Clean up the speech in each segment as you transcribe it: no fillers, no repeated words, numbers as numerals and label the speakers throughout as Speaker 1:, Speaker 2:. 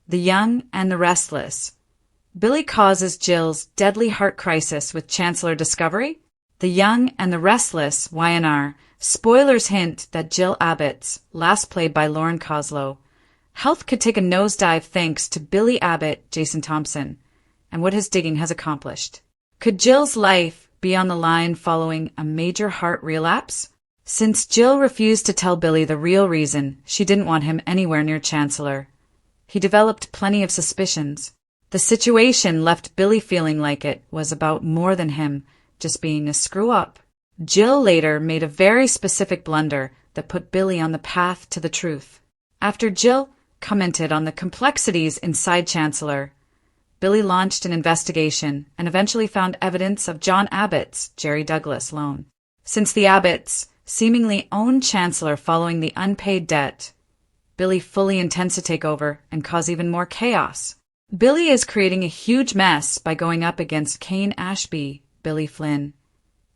Speaker 1: The Young and the Restless. Billy causes Jill's deadly heart crisis with Chancellor discovery. The Young and the Restless, YNR. Spoilers hint that Jill Abbott's, last played by Lauren Koslow, health could take a nosedive thanks to Billy Abbott, Jason Thompson, and what his digging has accomplished. Could Jill's life be on the line following a major heart relapse? Since Jill refused to tell Billy the real reason she didn't want him anywhere near Chancellor, he developed plenty of suspicions. The situation left Billy feeling like it was about more than him just being a screw-up. Jill later made a very specific blunder that put Billy on the path to the truth. After Jill commented on the complexities inside Chancellor, Billy launched an investigation and eventually found evidence of John Abbott's Jerry Douglas loan. Since the Abbotts seemingly owned Chancellor following the unpaid debt, Billy fully intends to take over and cause even more chaos. Billy is creating a huge mess by going up against Kane Ashby, Billy Flynn,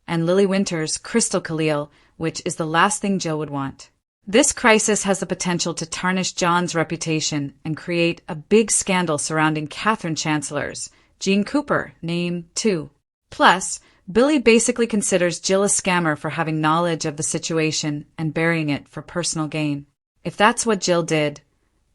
Speaker 1: and Lily Winter's Crystal Khalil, which is the last thing Jill would want. This crisis has the potential to tarnish John's reputation and create a big scandal surrounding Catherine Chancellor's Jean Cooper name, too. Plus, Billy basically considers Jill a scammer for having knowledge of the situation and burying it for personal gain. If that's what Jill did,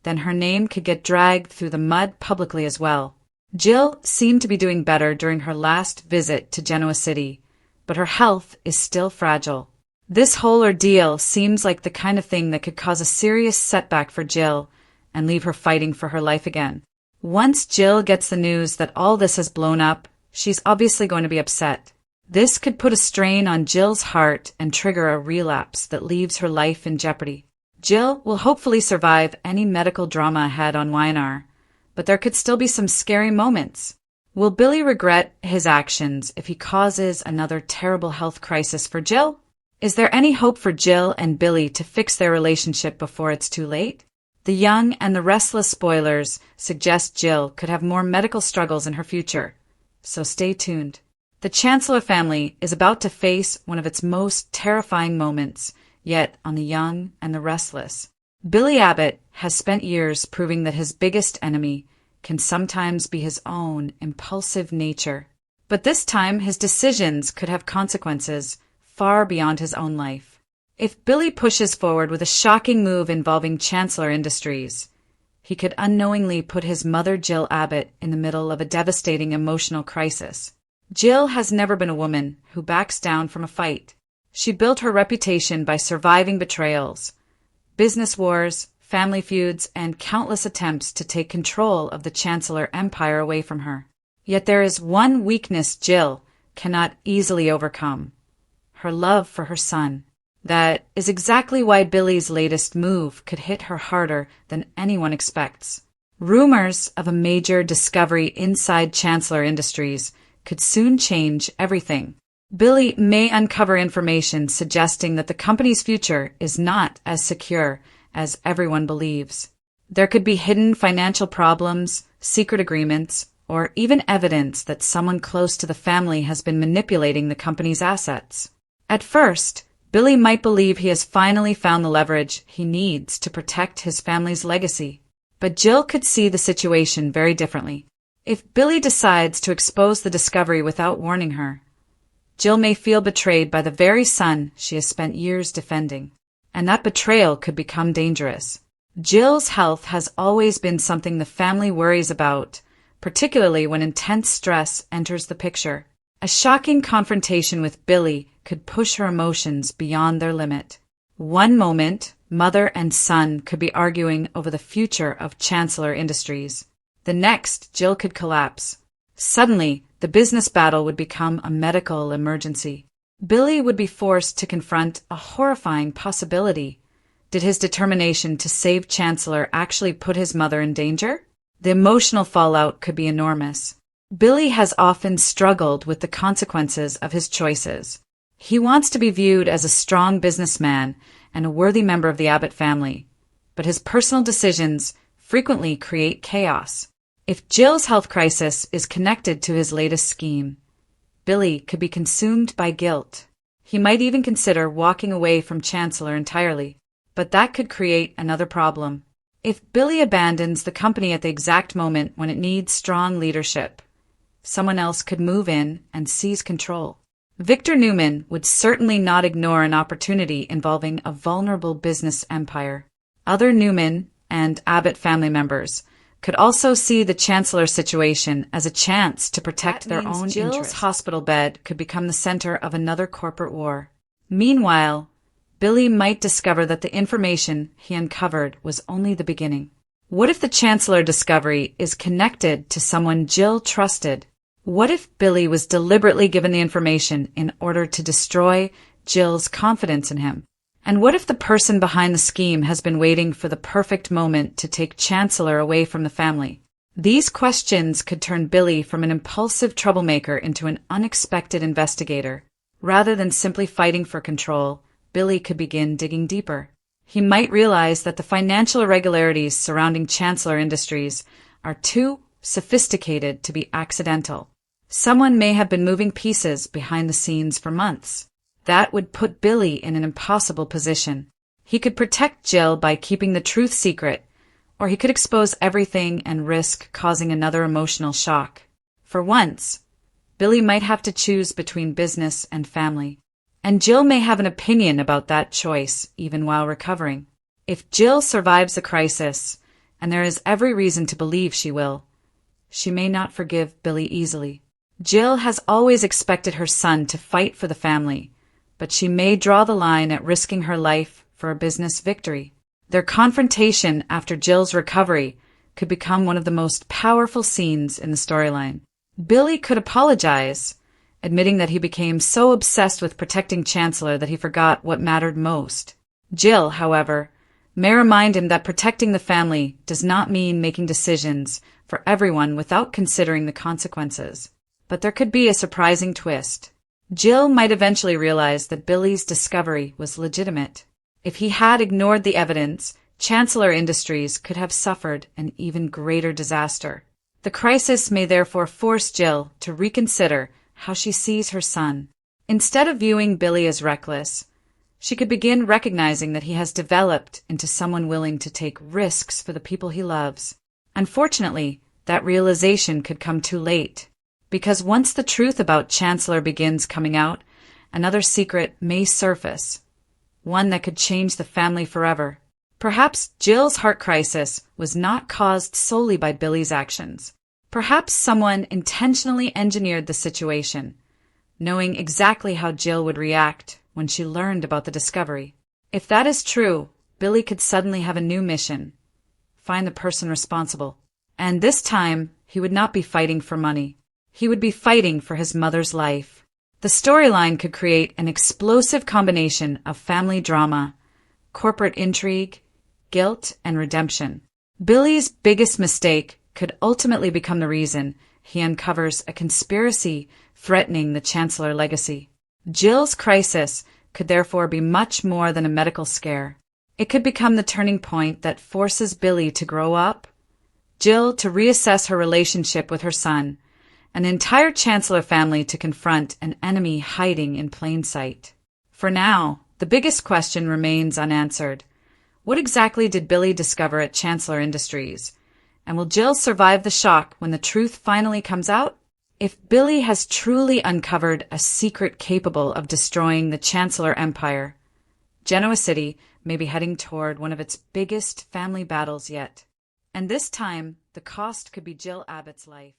Speaker 1: then her name could get dragged through the mud publicly as well. Jill seemed to be doing better during her last visit to Genoa City, but her health is still fragile. This whole ordeal seems like the kind of thing that could cause a serious setback for Jill and leave her fighting for her life again. Once Jill gets the news that all this has blown up, she's obviously going to be upset. This could put a strain on Jill's heart and trigger a relapse that leaves her life in jeopardy. Jill will hopefully survive any medical drama ahead on YNR, but there could still be some scary moments. Will Billy regret his actions if he causes another terrible health crisis for Jill? Is there any hope for Jill and Billy to fix their relationship before it's too late? The Young and the Restless spoilers suggest Jill could have more medical struggles in her future, so stay tuned. The Chancellor family is about to face one of its most terrifying moments yet on The Young and the Restless. Billy Abbott has spent years proving that his biggest enemy can sometimes be his own impulsive nature. But this time his decisions could have consequences far beyond his own life. If Billy pushes forward with a shocking move involving Chancellor Industries, he could unknowingly put his mother Jill Abbott in the middle of a devastating emotional crisis. Jill has never been a woman who backs down from a fight. She built her reputation by surviving betrayals, business wars, family feuds, and countless attempts to take control of the Chancellor empire away from her. Yet there is one weakness Jill cannot easily overcome: her love for her son. That is exactly why Billy's latest move could hit her harder than anyone expects. Rumors of a major discovery inside Chancellor Industries could soon change everything. Billy may uncover information suggesting that the company's future is not as secure as everyone believes. There could be hidden financial problems, secret agreements, or even evidence that someone close to the family has been manipulating the company's assets. At first, Billy might believe he has finally found the leverage he needs to protect his family's legacy. But Jill could see the situation very differently. If Billy decides to expose the discovery without warning her, Jill may feel betrayed by the very son she has spent years defending, and that betrayal could become dangerous. Jill's health has always been something the family worries about, particularly when intense stress enters the picture. A shocking confrontation with Billy could push her emotions beyond their limit. One moment, mother and son could be arguing over the future of Chancellor Industries. The next, Jill could collapse. Suddenly, the business battle would become a medical emergency. Billy would be forced to confront a horrifying possibility. Did his determination to save Chancellor actually put his mother in danger? The emotional fallout could be enormous. Billy has often struggled with the consequences of his choices. He wants to be viewed as a strong businessman and a worthy member of the Abbott family, but his personal decisions frequently create chaos. If Jill's health crisis is connected to his latest scheme, Billy could be consumed by guilt. He might even consider walking away from Chancellor entirely, but that could create another problem. If Billy abandons the company at the exact moment when it needs strong leadership, someone else could move in and seize control. Victor Newman would certainly not ignore an opportunity involving a vulnerable business empire. Other Newman and Abbott family members could also see the Chancellor situation as a chance to protect their own interests. Jill's hospital bed could become the center of another corporate war. Meanwhile, Billy might discover that the information he uncovered was only the beginning. What if the Chancellor discovery is connected to someone Jill trusted? What if Billy was deliberately given the information in order to destroy Jill's confidence in him? And what if the person behind the scheme has been waiting for the perfect moment to take Chancellor away from the family? These questions could turn Billy from an impulsive troublemaker into an unexpected investigator. Rather than simply fighting for control, Billy could begin digging deeper. He might realize that the financial irregularities surrounding Chancellor Industries are too sophisticated to be accidental. Someone may have been moving pieces behind the scenes for months. That would put Billy in an impossible position. He could protect Jill by keeping the truth secret, or he could expose everything and risk causing another emotional shock. For once, Billy might have to choose between business and family. And Jill may have an opinion about that choice, even while recovering. If Jill survives the crisis, and there is every reason to believe she will, she may not forgive Billy easily. Jill has always expected her son to fight for the family, but she may draw the line at risking her life for a business victory. Their confrontation after Jill's recovery could become one of the most powerful scenes in the storyline. Billy could apologize, admitting that he became so obsessed with protecting Chancellor that he forgot what mattered most. Jill, however, may remind him that protecting the family does not mean making decisions for everyone without considering the consequences. But there could be a surprising twist. Jill might eventually realize that Billy's discovery was legitimate. If he had ignored the evidence, Chancellor Industries could have suffered an even greater disaster. The crisis may therefore force Jill to reconsider how she sees her son. Instead of viewing Billy as reckless, she could begin recognizing that he has developed into someone willing to take risks for the people he loves. Unfortunately, that realization could come too late, because once the truth about Chancellor begins coming out, another secret may surface, one that could change the family forever. Perhaps Jill's heart crisis was not caused solely by Billy's actions. Perhaps someone intentionally engineered the situation, knowing exactly how Jill would react when she learned about the discovery. If that is true, Billy could suddenly have a new mission: find the person responsible. And this time, he would not be fighting for money. He would be fighting for his mother's life. The storyline could create an explosive combination of family drama, corporate intrigue, guilt, and redemption. Billy's biggest mistake could ultimately become the reason he uncovers a conspiracy threatening the Chancellor legacy. Jill's crisis could therefore be much more than a medical scare. It could become the turning point that forces Billy to grow up, Jill to reassess her relationship with her son, an entire Chancellor family to confront an enemy hiding in plain sight. For now, the biggest question remains unanswered. What exactly did Billy discover at Chancellor Industries? And will Jill survive the shock when the truth finally comes out? If Billy has truly uncovered a secret capable of destroying the Chancellor Empire, Genoa City may be heading toward one of its biggest family battles yet. And this time, the cost could be Jill Abbott's life.